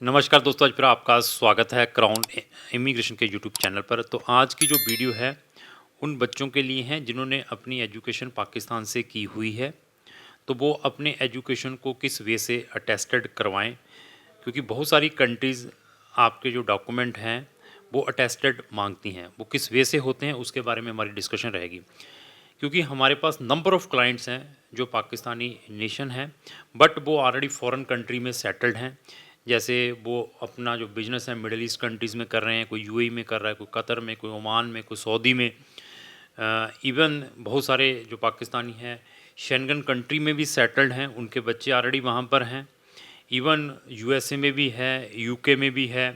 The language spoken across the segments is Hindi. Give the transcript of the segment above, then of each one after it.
नमस्कार दोस्तों, आज फिर आपका स्वागत है क्राउन इमिग्रेशन के यूट्यूब चैनल पर। तो आज की जो वीडियो है उन बच्चों के लिए हैं जिन्होंने अपनी एजुकेशन पाकिस्तान से की हुई है। तो वो अपने एजुकेशन को किस वे से अटेस्टेड करवाएं, क्योंकि बहुत सारी कंट्रीज़ आपके जो डॉक्यूमेंट हैं वो अटेस्टेड मांगती हैं। वो किस वे से होते हैं उसके बारे में हमारी डिस्कशन रहेगी, क्योंकि हमारे पास नंबर ऑफ़ क्लाइंट्स हैं जो पाकिस्तानी नेशन हैं, बट वो ऑलरेडी फ़ॉरेन कंट्री में सेटल्ड हैं। जैसे वो अपना जो बिज़नेस है मिडल ईस्ट कंट्रीज़ में कर रहे हैं, कोई यूएई में कर रहा है, कोई कतर में, कोई ओमान में, कोई सऊदी में। इवन बहुत सारे जो पाकिस्तानी हैं शेंगन कंट्री में भी सेटल्ड हैं, उनके बच्चे ऑलरेडी वहाँ पर हैं। इवन यूएसए में भी है, यूके में भी है,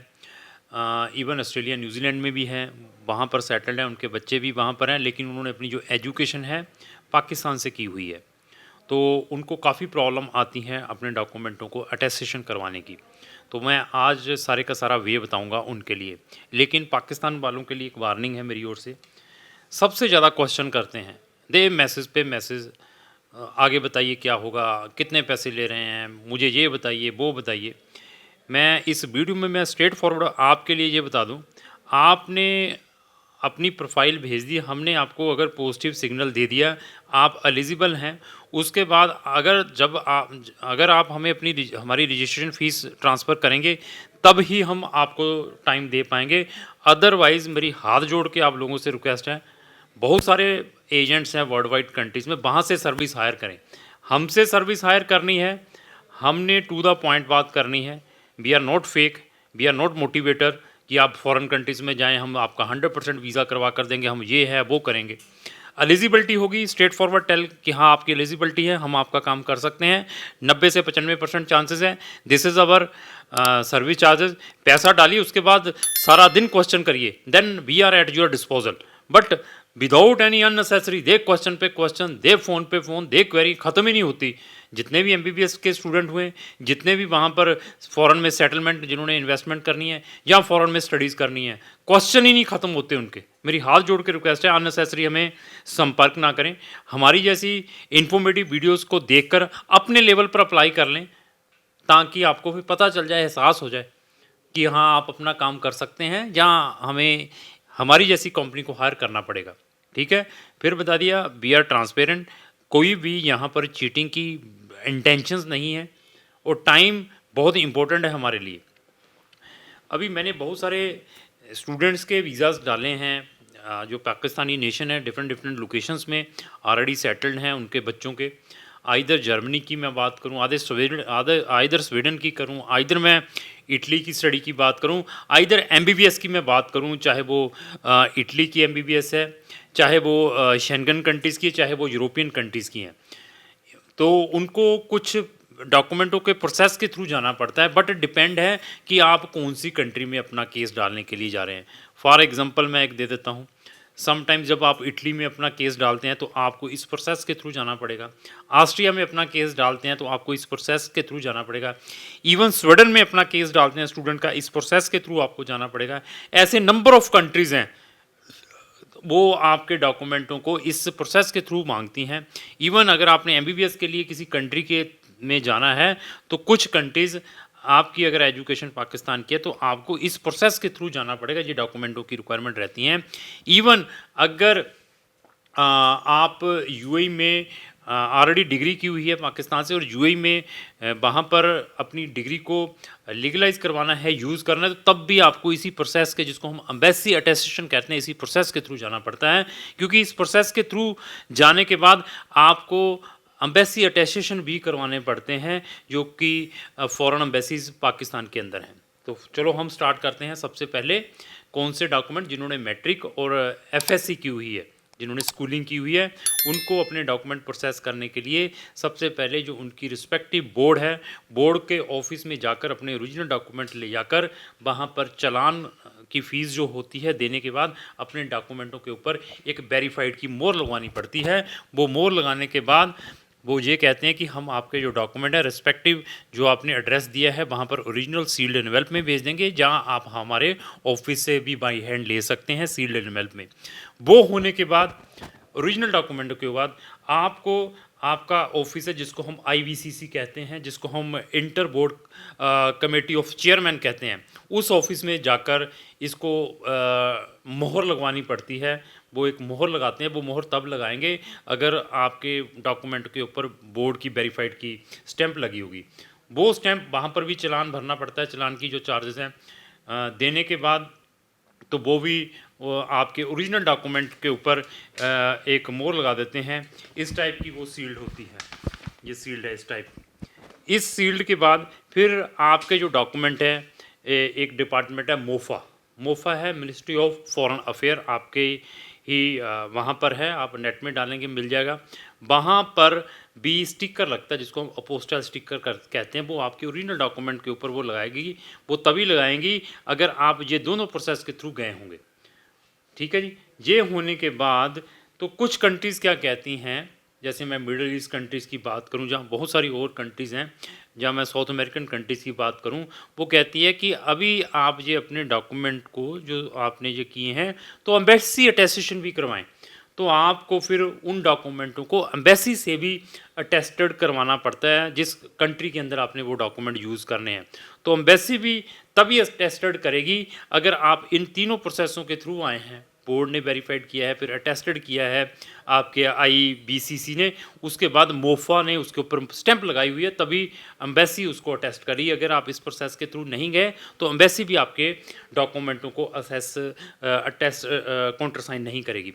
इवन ऑस्ट्रेलिया न्यूजीलैंड में भी है, वहाँ पर सेटल्ड हैं, उनके बच्चे भी वहाँ पर हैं, लेकिन उन्होंने अपनी जो एजुकेशन है पाकिस्तान से की हुई है। तो उनको काफ़ी प्रॉब्लम आती हैं अपने डॉक्यूमेंटों को अटेस्टेशन करवाने की। तो मैं आज सारे का सारा वे बताऊंगा उनके लिए, लेकिन पाकिस्तान वालों के लिए एक वार्निंग है मेरी ओर से। सबसे ज़्यादा क्वेश्चन करते हैं, दे मैसेज पे मैसेज, आगे बताइए क्या होगा, कितने पैसे ले रहे हैं, मुझे ये बताइए वो बताइए। मैं इस वीडियो में मैं स्ट्रेट फॉरवर्ड आपके लिए ये बता दूं, आपने अपनी प्रोफाइल भेज दी, हमने आपको अगर पॉजिटिव सिग्नल दे दिया, आप एलिजिबल हैं। उसके बाद अगर आप हमें हमारी रजिस्ट्रेशन फ़ीस ट्रांसफ़र करेंगे तब ही हम आपको टाइम दे पाएंगे। अदरवाइज़ मेरी हाथ जोड़ के आप लोगों से रिक्वेस्ट है, बहुत सारे एजेंट्स हैं वर्ल्ड वाइड कंट्रीज़ में, वहाँ से सर्विस हायर करें। हमसे सर्विस हायर करनी है, हमने टू द पॉइंट बात करनी है। We are not fake, we are not motivator कि आप फॉरेन कंट्रीज़ में जाएं, हम आपका 100% वीज़ा करवा कर देंगे, हम ये है वो करेंगे। एलिजिबिलिटी होगी, स्ट्रेट फॉरवर्ड टेल कि हाँ आपकी एलिजिबिलिटी है, हम आपका काम कर सकते हैं। 90 से 95% चांसेस है। This is our service charges. पैसा डालिए, उसके बाद सारा दिन क्वेश्चन करिए, then we are at your disposal. But without any unnecessary दे क्वेश्चन पे क्वेश्चन, दे फ़ोन पे फ़ोन, दे क्वेरी, ख़त्म ही नहीं होती। जितने भी एमबीबीएस के स्टूडेंट हुए, जितने भी वहाँ पर फ़ॉरेन में सेटलमेंट जिन्होंने इन्वेस्टमेंट करनी है या फ़ॉरेन में स्टडीज़ करनी है, क्वेश्चन ही नहीं ख़त्म होते उनके। मेरी हाथ जोड़ के रिक्वेस्ट है, अननेसेसरी हमें संपर्क ना करें। हमारी जैसी इन्फॉर्मेटिव वीडियोज़ को देखकर अपने लेवल पर अप्लाई कर लें, ताकि आपको भी पता चल जाए, एहसास हो जाए कि हाँ आप अपना काम कर सकते हैं, या हमें हमारी जैसी कंपनी को हायर करना पड़ेगा। ठीक है, फिर बता दिया, वी आर ट्रांसपेरेंट, कोई भी यहाँ पर चीटिंग की इंटेंशंस नहीं है, और टाइम बहुत इंपॉर्टेंट है हमारे लिए। अभी मैंने बहुत सारे स्टूडेंट्स के वीज़ाज़ डाले हैं, जो पाकिस्तानी नेशन है, डिफरेंट डिफरेंट लोकेशंस में ऑलरेडी सेटल्ड हैं उनके बच्चों के। आइदर जर्मनी की मैं बात करूं, आइदर स्वीडन की करूं, आइदर मैं इटली की स्टडी की बात करूं, आइदर एमबीबीएस की मैं बात करूं, चाहे वो इटली की एमबीबीएस है, चाहे वो शेंगन कंट्रीज़ की है, चाहे वो यूरोपियन कंट्रीज़ की हैं। तो उनको कुछ डॉक्यूमेंटों के प्रोसेस के थ्रू जाना पड़ता है, बट डिपेंड है कि आप कौन सी कंट्री में अपना केस डालने के लिए जा रहे हैं। फॉर एग्जांपल मैं एक दे देता हूँ, समटाइम्स जब आप इटली में अपना केस डालते हैं तो आपको इस प्रोसेस के थ्रू जाना पड़ेगा। ऑस्ट्रिया में अपना केस डालते हैं तो आपको इस प्रोसेस के थ्रू जाना पड़ेगा। इवन स्वीडन में अपना केस डालते हैं स्टूडेंट का, इस प्रोसेस के थ्रू आपको जाना पड़ेगा। ऐसे नंबर ऑफ़ कंट्रीज़ हैं, वो आपके डॉक्यूमेंटों को इस प्रोसेस के थ्रू मांगती हैं। इवन अगर आपने एमबीबीएस के लिए किसी कंट्री के में जाना है, तो कुछ कंट्रीज़ आपकी अगर एजुकेशन पाकिस्तान की है तो आपको इस प्रोसेस के थ्रू जाना पड़ेगा। ये डॉक्यूमेंटों की रिक्वायरमेंट रहती हैं। इवन अगर आप यूएई में ऑलरेडी डिग्री की हुई है पाकिस्तान से, और यूएई में वहाँ पर अपनी डिग्री को लीगलाइज करवाना है, यूज़ करना है, तो तब भी आपको इसी प्रोसेस के, जिसको हम एम्बेसी अटेस्टेशन कहते हैं, इसी प्रोसेस के थ्रू जाना पड़ता है। क्योंकि इस प्रोसेस के थ्रू जाने के बाद आपको एम्बेसी अटेस्टेशन भी करवाने पड़ते हैं, जो कि फॉरेन एम्बेसीज पाकिस्तान के अंदर हैं। तो चलो हम स्टार्ट करते हैं। सबसे पहले कौन से डॉक्यूमेंट, जिन्होंने मैट्रिक और एफएससी की हुई है, जिन्होंने स्कूलिंग की हुई है, उनको अपने डॉक्यूमेंट प्रोसेस करने के लिए सबसे पहले जो उनकी रिस्पेक्टिव बोर्ड है, बोर्ड के ऑफिस में जाकर अपने ओरिजिनल डॉक्यूमेंट ले जाकर वहाँ पर चालान की फ़ीस जो होती है देने के बाद अपने डॉक्यूमेंटों के ऊपर एक वेरीफाइड की मोहर लगवानी पड़ती है। वो मोहर लगाने के बाद वो ये कहते हैं कि हम आपके जो डॉक्यूमेंट है रिस्पेक्टिव जो आपने एड्रेस दिया है वहाँ पर ओरिजिनल सील्ड एनवेल्प में भेज देंगे, जहाँ आप हमारे ऑफिस से भी बाई हैंड ले सकते हैं सील्ड एनवेल्प में। वो होने के बाद ओरिजिनल डॉक्यूमेंटों के बाद आपको आपका ऑफिस है जिसको हम IBCC कहते हैं, जिसको हम inter board committee of chairman कहते हैं, उस ऑफिस में जाकर इसको मोहर लगवानी पड़ती है। वो एक मोहर लगाते हैं, वो मोहर तब लगाएंगे अगर आपके डॉक्यूमेंट के ऊपर बोर्ड की वेरीफाइड की स्टैंप लगी होगी। वो स्टैंप वहाँ पर भी चालान भरना पड़ता है, चालान की जो चार्जेस हैं देने के बाद तो वो आपके ओरिजिनल डॉक्यूमेंट के ऊपर एक मोहर लगा देते हैं। इस टाइप की वो सील्ड होती है, ये सील्ड है इस टाइप की। इस सील्ड के बाद फिर आपके जो डॉक्यूमेंट है एक डिपार्टमेंट है मोफा है, मिनिस्ट्री ऑफ फॉरेन अफेयर, आपके ही वहाँ पर है, आप नेट में डालेंगे मिल जाएगा। वहाँ पर भी स्टिकर लगता है जिसको हम अपोस्टल स्टिकर कहते हैं, वो आपके ओरिजिनल डॉक्यूमेंट के ऊपर वो लगाएगी। वो तभी लगाएंगी अगर आप ये दोनों प्रोसेस के थ्रू गए होंगे। ठीक है जी। ये होने के बाद तो कुछ कंट्रीज़ क्या कहती हैं, जैसे मैं मिडल ईस्ट कंट्रीज़ की बात करूं, जहां बहुत सारी और कंट्रीज़ हैं, जहां मैं साउथ अमेरिकन कंट्रीज़ की बात करूं, वो कहती है कि अभी आप ये अपने डॉक्यूमेंट को जो आपने ये किए हैं तो एम्बेसी अटेस्टेशन भी करवाएं। तो आपको फिर उन डॉक्यूमेंटों को एम्बेसी से भी अटेस्टेड करवाना पड़ता है जिस कंट्री के अंदर आपने वो डॉक्यूमेंट यूज़ करने हैं। तो एम्बेसी भी तभी अटेस्टेड करेगी अगर आप इन तीनों प्रोसेसों के थ्रू आए हैं। बोर्ड ने वेरीफाइड किया है, फिर अटेस्टेड किया है आपके IBCC ने, उसके बाद मोफा ने उसके ऊपर स्टैंप लगाई हुई है, तभी एम्बेसी उसको अटेस्ट करी। अगर आप इस प्रोसेस के थ्रू नहीं गए तो एम्बेसी भी आपके डॉक्यूमेंटों को असेस अटेस्ट काउंटर साइन नहीं करेगी।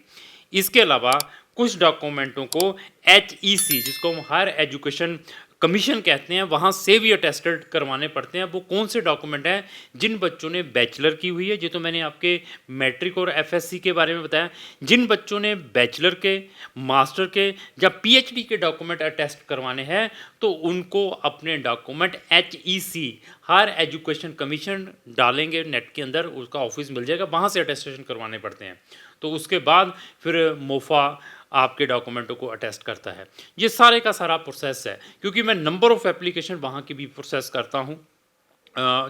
इसके अलावा कुछ डॉक्यूमेंटों को HEC जिसको हम हायर एजुकेशन कमीशन कहते हैं, वहाँ से भी अटेस्टेड करवाने पड़ते हैं। वो कौन से डॉक्यूमेंट हैं? जिन बच्चों ने बैचलर की हुई है, ये तो मैंने आपके मैट्रिक और FSC के बारे में बताया। जिन बच्चों ने बैचलर के, मास्टर के या PhD के डॉक्यूमेंट अटेस्ट करवाने हैं तो उनको अपने document HEC higher education commission डालेंगे नेट के अंदर, उसका ऑफिस मिल जाएगा, वहाँ से अटेस्टेशन करवाने पड़ते हैं। तो उसके बाद फिर मोफा आपके डॉक्यूमेंटों को अटेस्ट करता है। ये सारे का सारा प्रोसेस है, क्योंकि मैं नंबर ऑफ़ एप्लीकेशन वहाँ की भी प्रोसेस करता हूँ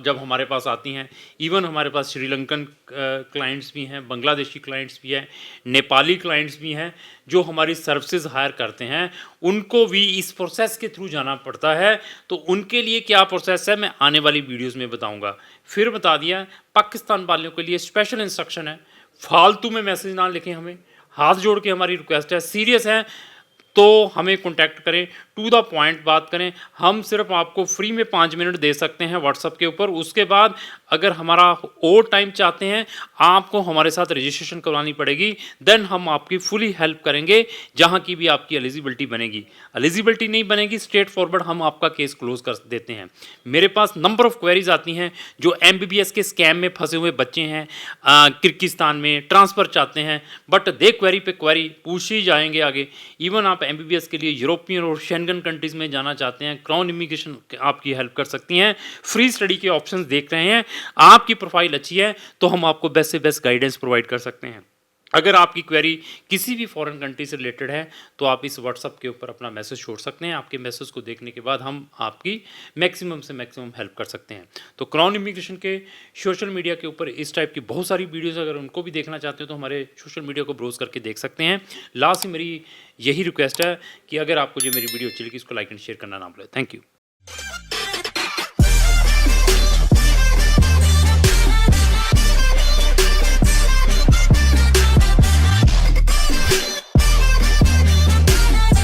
जब हमारे पास आती हैं। इवन हमारे पास श्रीलंकन क्लाइंट्स भी हैं, बांग्लादेशी क्लाइंट्स भी हैं, नेपाली क्लाइंट्स भी हैं जो हमारी सर्विसेज हायर करते हैं। उनको भी इस प्रोसेस के थ्रू जाना पड़ता है। तो उनके लिए क्या प्रोसेस है मैं आने वाली वीडियोस में बताऊंगा। फिर बता दिया, पाकिस्तान वालों के लिए स्पेशल इंस्ट्रक्शन है, फालतू में मैसेज ना लिखें, हमें हाथ जोड़ के हमारी रिक्वेस्ट है, सीरियस है तो हमें कांटेक्ट करें, टू द पॉइंट बात करें। हम सिर्फ आपको फ्री में 5 मिनट दे सकते हैं व्हाट्सएप के ऊपर। उसके बाद अगर हमारा और टाइम चाहते हैं, आपको हमारे साथ रजिस्ट्रेशन करवानी पड़ेगी, देन हम आपकी फुली हेल्प करेंगे जहां की भी आपकी एलिजिबिलिटी बनेगी। एलिजिबिलिटी नहीं बनेगी, स्ट्रेट फॉरवर्ड हम आपका केस क्लोज कर देते हैं। मेरे पास नंबर ऑफ़ क्वेरीज आती हैं जो MBBS के स्कैम में फंसे हुए बच्चे हैं, किर्गिस्तान में ट्रांसफ़र चाहते हैं, बट दे क्वेरी पे क्वेरी पूछ ही जाएंगे आगे। इवन आप MBBS के लिए यूरोपियन और शेंगन कंट्रीज़ में जाना चाहते हैं, क्राउन इमिग्रेशन आपकी हेल्प कर सकती हैं। फ्री स्टडी के ऑप्शंस देख रहे हैं, आपकी प्रोफाइल अच्छी है तो हम आपको बेस्ट से बेस्ट गाइडेंस प्रोवाइड कर सकते हैं। अगर आपकी क्वेरी किसी भी फॉरेन कंट्री से रिलेटेड है तो आप इस व्हाट्सएप के ऊपर अपना मैसेज छोड़ सकते हैं। आपके मैसेज को देखने के बाद हम आपकी मैक्सिमम से मैक्सिमम हेल्प कर सकते हैं। तो क्राउन इमिग्रेशन के सोशल मीडिया के ऊपर इस टाइप की बहुत सारी वीडियोज़, अगर उनको भी देखना चाहते हो तो हमारे सोशल मीडिया को ब्राउज करके देख सकते हैं। लास्ट में मेरी यही रिक्वेस्ट है कि अगर आपको जो मेरी वीडियो अच्छी लगी इसको लाइक एंड शेयर करना ना भूलें। Thank you.